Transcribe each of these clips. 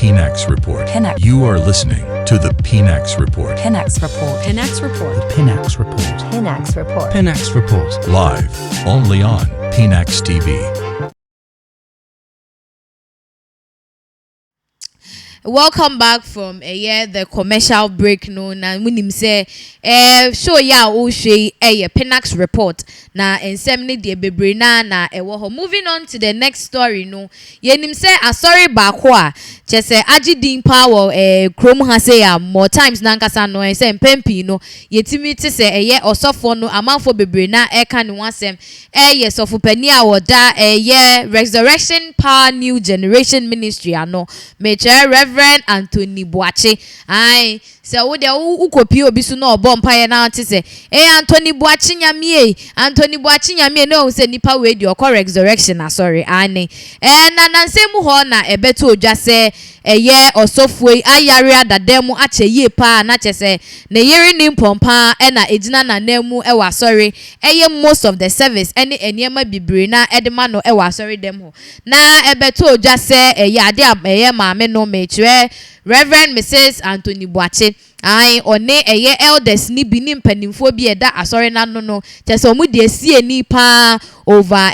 Pinax Report. You are listening to the Pinax Report. Pinax Report. Pinax Report. The Pinax Report. Pinax Report. Pinax Report. Live only on Pinax TV. Welcome back from the commercial break no na munim say show ya o hwe Pinax Report na ensem ne de bebre na ewo ho. Moving on to the next story no yenim say asori baako a che say agidin power krom ha say ya more times na nkasa no say mpempi no yetimi te say osofo no amanfo bebre na eka ne wasem sofo pani a woda Resurrection Power New Generation Ministry ano meche Reverend Anthony Boakye. Ai se wo de ukopi obi so na obom paye na ante se Anthony Boakye nyame no se nipa we di okọ resurrection sorry ani na nansemu ho na ebeto odwa se osofue ayare adademu ache ye pa na che se ne yere ni mpompa na ejina na nemu wa sorry most of the service any eniema bibre na edema no wa sorry dem ho na ebeto odwa se ade maame no mechwe Reverend Mrs. Anthony Boakye. Ai one elders ni bi ni mpanimfo bi eda asori na no chese omu de sie ni pa over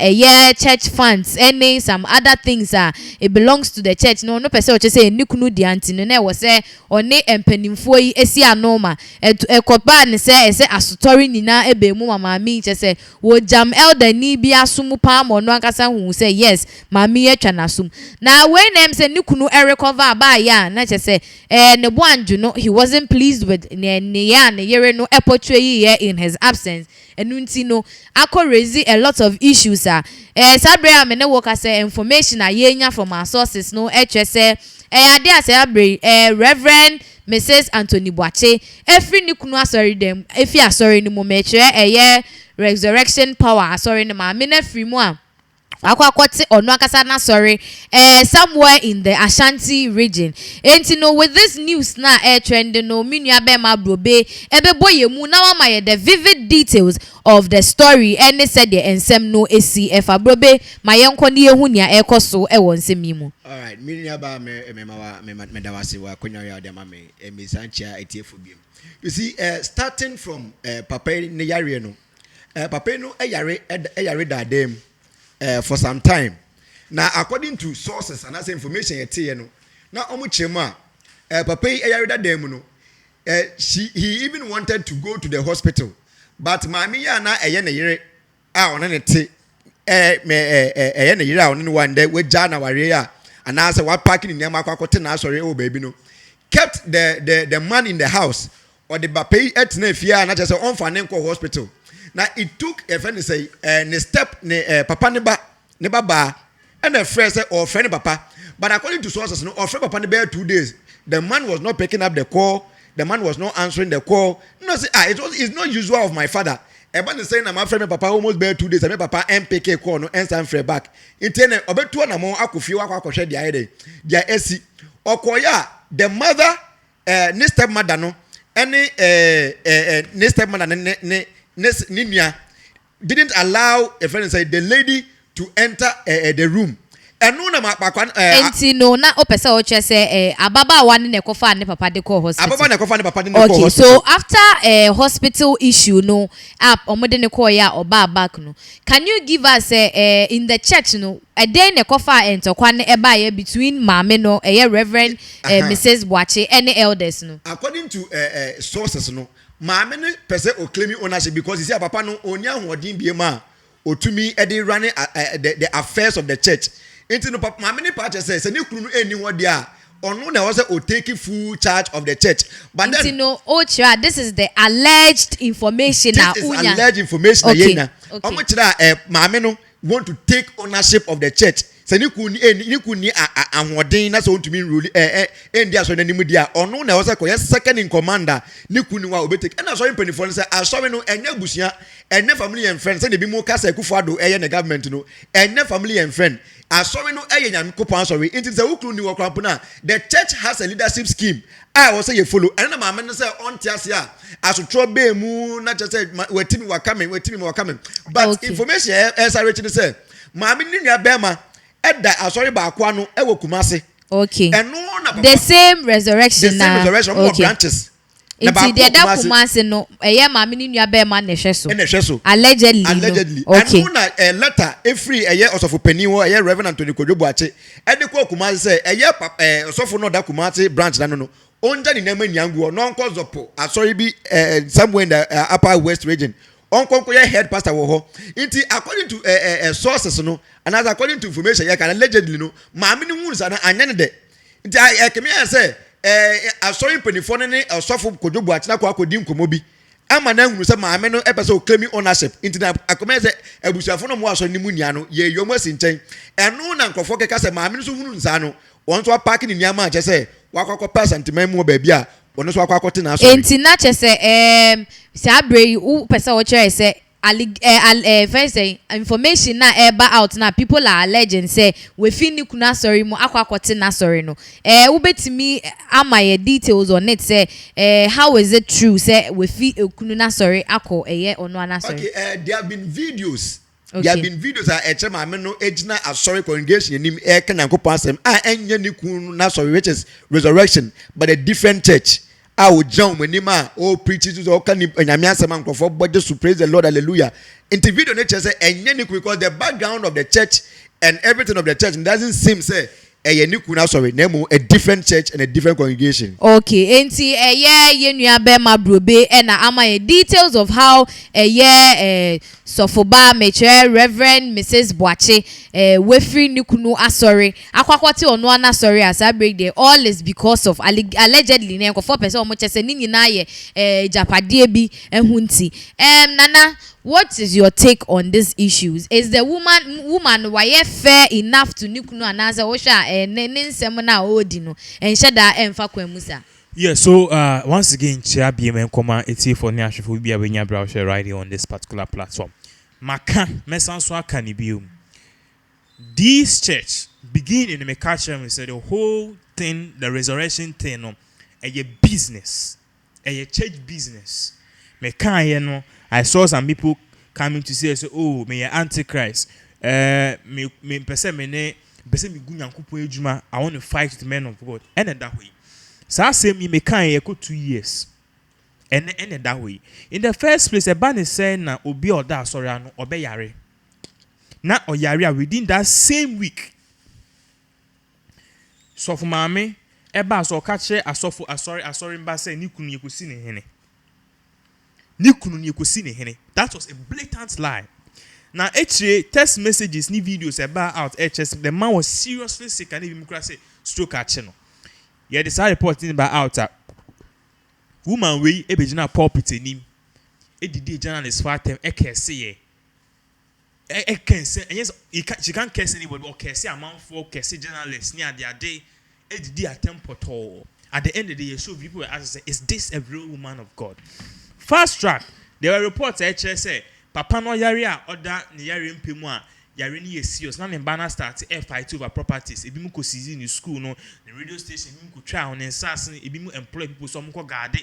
church funds and some other things it belongs to the church no person o chese nikunu di anti no na wo se one mpanimfo yi esi anoma ekoba ne se asotori nyina ebe mu mama mi chese wo jam elder ni bi asum pa mo no akasa hu se yes mami etwa na sum na when them se nikunu recover ba ya na chese ne boanju no he wasn't pleased with ne yere no portray here in his absence enunti no akọ raise a lot of issues sabre amene work say information yenya from our sources no say ade asabre Reverend Mrs. Anthony Boakye every nikunu asori dem efi asori ni mo meche Resurrection Power asori ni ma me na free mu a akwakwoti onu akasa na sorry somewhere in the Ashanti region enti with this news na trend no minua be ma brobe ebeboye mu na wa maye the vivid details of the story and said the ensem no esi efa brobe mayenko ne ehu nia ekoso e won nsemi mu. All right, minua ba me dawase wa konwa ya de ma me mesanchia etiefo biem. You see starting from papa ne yare no papa no yare dadem for some time. Now, according to sources and as information yet, no. Now, omuchema, papa ayarida demuno. He even wanted to go to the hospital, but mami ya na na yere onanete na yere onan one day we jana warrior and answer what parking in yama kwakote na sorry oh baby no kept the man in the house or the papa etna fia na just on fanenko hospital. Now it took a friend say ne step ne papa ne baba and a friend say or friend papa, but according to sources no or friend papa ne bear 2 days the man was not picking up the call, the man was not answering the call. No say it's not usual of my father. Everybody saying na my friend papa almost bear 2 days and my papa MPK call no answer friend back intene obetu na mo akofie akwa dia ede dia esi okoya the mother ne stepmother no any ne stepmother ne Ninia didn't allow a friend say the lady to enter the room. And no na makwan enti no na opese o chese ababa wan ne kofa ne papa de call hospital. Ababa ne kofa ne papa de call hospital. Okay, so after hospital issue no up omode ne call ya oba back no. Can you give us in the church no a day ne kofa entokwa ne eba ye between mama no Reverend Mrs. Boakye and elders no. According to sources no maame ne pese o claim ownership because he say papa no onya hodin biema otumi e dey running the affairs of the church. Enti no papa maame ne pa say se ne kunu no eni ho dia onu na was o take full charge of the church. But then no ocha this is the alleged information na unya. Alleged information okay. na yena. Omo kira maame no want to take ownership of the church. Se ni kuni ahoden na so ntumi rule endia so nanim dia ono na wose ko second in commander ni kuni wa obetek na so mpanifo no say asori no enya busia enya family and friends say dey bi mo kasa Akufo-Addo na government no enya family and friend asori no nyam kopon asori inti say ukru ni wokrampo na the church has a leadership scheme I was say you follow and na maame no say onte ase a asotro be mu na just say wetimi wa coming but okay. Information esa reach say maame ni nua be ma eda asori ba akwa no ewo Kumase Okay. And no na the same resurrection. The same resurrection. More branches. Nti the da Kumasi no maame ni nua be ma na hwe so. Allegedly. Okay. And no na letter every osofo pani wo Reverend Anthony Kwadwo Boakye e de ko Kumasi say osofo no da Kumasi branch na no onja ni nema nyangu no nko zopo asori bi somewhere in the upper west region onko ye head pastor wo ho nti according to sources no and as according to information can allegedly no maame ni hu nsa na anya ne de nti kemi say asori penifo ne osofo Kwadwo Boakye na kwa akodi nkomo bi ama na hunu se maame no epese o claim ownership nti na akome se abusuafo no mo asori ni mu nia no ye yomo asinchen eno na nkofo keka se maame no so hunu nsa no won so park ni nia ma che se wakakọ percent man mu ba bia wono so akọ te na so enti na che se se abre u pese wo chere se first information na eba out na people are alleging say we fi ni kuna sorry mu akọ te na sorry no u betimi ama ye details on it say how is it true say we fi kunu na sorry akọ ono na sorry. Okay, there have been videos. Okay. There have been videos maame no ejina asori congregation nim kana nkopon asem enye ni kunu na sorry which is resurrection but a different church o John manima o preach to o kan nyame asem nkofo body to praise the Lord, hallelujah. In the video nature say enye ni because the background of the church and everything of the church doesn't seem say sorry, name a different church and a different congregation. Okay, enti ye nua be ma brobe na ama details of how sofoba meche Reverend Mrs. Boakye wefri nikunu asori akwakwati ono ana sorry as I break there all is because of allegedly na nkofo person omo chese ni nyina ye japade bi ehunti. Nana, what is your take on these issues? Is the woman why fair enough to nikunu anasa osha ne nsem na odi no enhyeda emfa kwamusa? Yeah, so once again, Chia BMN Koma, it's here for Nyashifo Bia when you browser right here on this particular platform. Maka, Mesanswa Canibium. This church begin in the Mekacha and said the whole thing, the resurrection thing, a business, a church business. Meka, I saw some people coming to say, oh, may Antichrist, me person me gunya kupo ejuma. I want to fight with the men of God, and that way. So say me can 2 years. And that way. In the first place, a ban is saying na obi or that sorry no obe yare. Na oyare within that same week. So for mame, eba so kache asofo asori mba say ni kunu yekusi ne hene. Ni kunu yekusi ne hene. That was a blatant lie. Now actually text messages ni videos about out HS the man was seriously sick and even say stroke at channel. Yeah, this reporting about out woman we ebejina pulpit nim edidi journalist for them ekese ye ekense yes she can't curse anybody but curse amount for curse journalists near their day edidi attempt at all. At the end of the day, so people were asking, is this a real woman of God? Fast track, there were reports say papa no yare a order ne yare mpemu a yare ni serious na ne banner start fight over properties ebi mu ko seize in school no the radio station ebi mu ko try on ensas ebi mu employ people so mu ko guard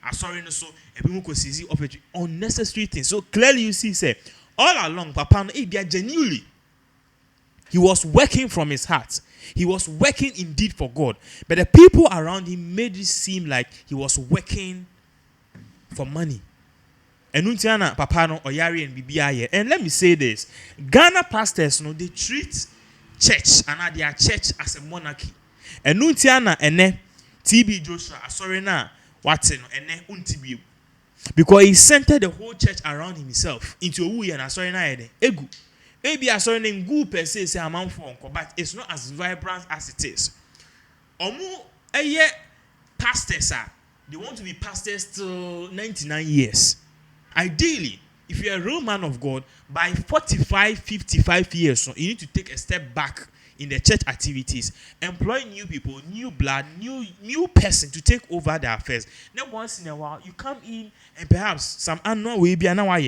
asori no so ebi mu ko seize opportunity unnecessary things. So clearly you see say all along papa no genuinely he was working from his heart. He was working indeed for God, but the people around him made it seem like he was working for money. And untiana papa no oyari and bibia. And let me say this: Ghana pastors, no, they treat church and their church as a monarchy. And untiana ene TB Joshua sorry na what's no ene untibi because he centered the whole church around himself into a woo and sorry na egu. Maybe I saw name good per se say amount for but it's not as vibrant as it is. Omu pastors are they want to be pastors till 99 years. Ideally, if you're a real man of God, by 45, 55 years, so you need to take a step back in the church activities, employ new people, new blood, new person to take over their affairs. Then once in a while, you come in and perhaps some unknown will be an hour.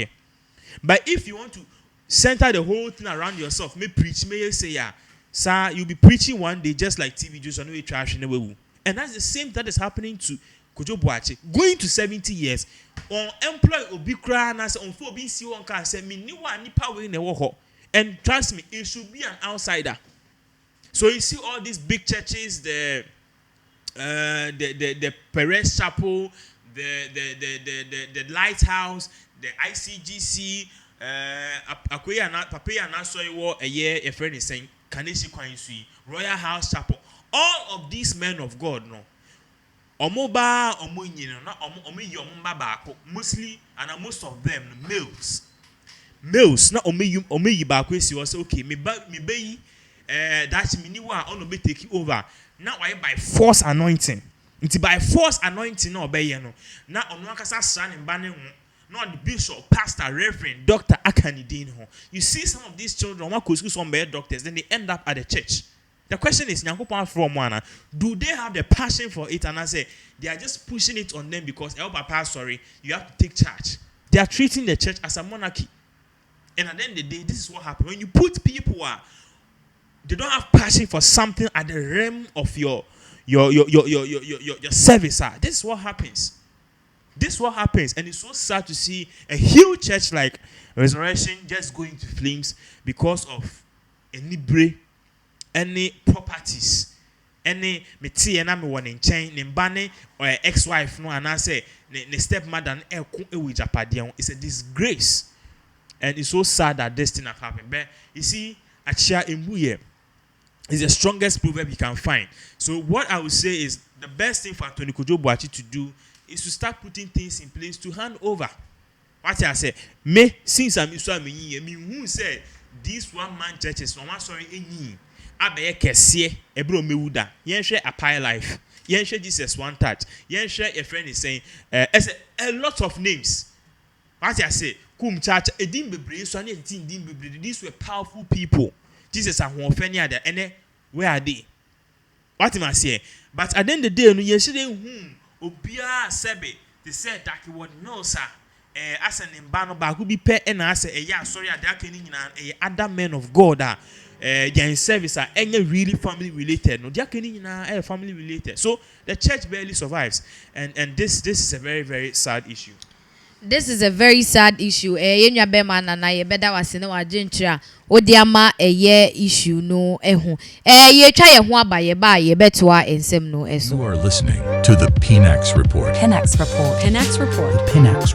But if you want to center the whole thing around yourself, may preach, may say, yeah, sir, you'll be preaching one day just like TV just on the way trash in the way. And that's the same that is happening to Kwadwo Boakye, going to 70 years, on employ obikra na say on for be see one can say me ni wa nipa we na wo ho. And trust me, it should be an outsider. So you see all these big churches, the Perez Chapel, the Lighthouse, the ICGC, Papaya Nasoy War a year, a friend is saying, Kanesi Kwansui, Royal House Chapel. All of these men of God, no. Omoba, Omoyin, not Omiyomba, mostly, and most of them, males. Males, not Omeyi Bakwesi was okay, me bay, that's me new on be taking over. Now I by force anointing. It's by force anointing, no obey, no. Now on Wakasa son and banning, not the bishop, pastor, reverend, doctor, Akanidin. You see some of these children, one could some bad doctors, then they end up at the church. The question is, from one, do they have the passion for it? And I say, they are just pushing it on them because, El Papa, sorry, you have to take charge. They are treating the church as a monarchy. And at the end of the day, this is what happens. When you put people they don't have passion for something at the realm of your service. This is what happens. This is what happens. And it's so sad to see a huge church like Resurrection just going to flames because of any properties, any material and one in chain, Nimbane or ex-wife, no, and I say, the stepmother and it's a disgrace. And it's so sad that this thing has happened. But you see, Achia Imbuye is the strongest proverb you can find. So what I would say is the best thing for Kwadwo Boakye to do is to start putting things in place to hand over. What I say, since I'm who said these one man churches, no one sorry any. Abeye kesiye ebro mewuda yen hwe apaya life yen hwe Jesus one touch yen hwe your friend is saying a lot of names. What I say kum church edim bebre so na edim bebre, these were powerful people. Jesus and Honfeni are there and where are they? What am I saying? But at the end of the day no yen hwe obia sebe they said that he would know sir as an mbano ba who be pe na say ya sorry ade akani nyina other men of God their service are any really family related. No, they are family related. So the church barely survives, and this is a very, very sad issue. This is a very sad issue. Yenya bema na na ye beda wasene wa jintra odiama ye issue no ehu. Ye twa ye ho aba ye ba ye betoa ensem no eso. You are listening to the PNAX Report. PNAX Report. PNAX Report. The PNAX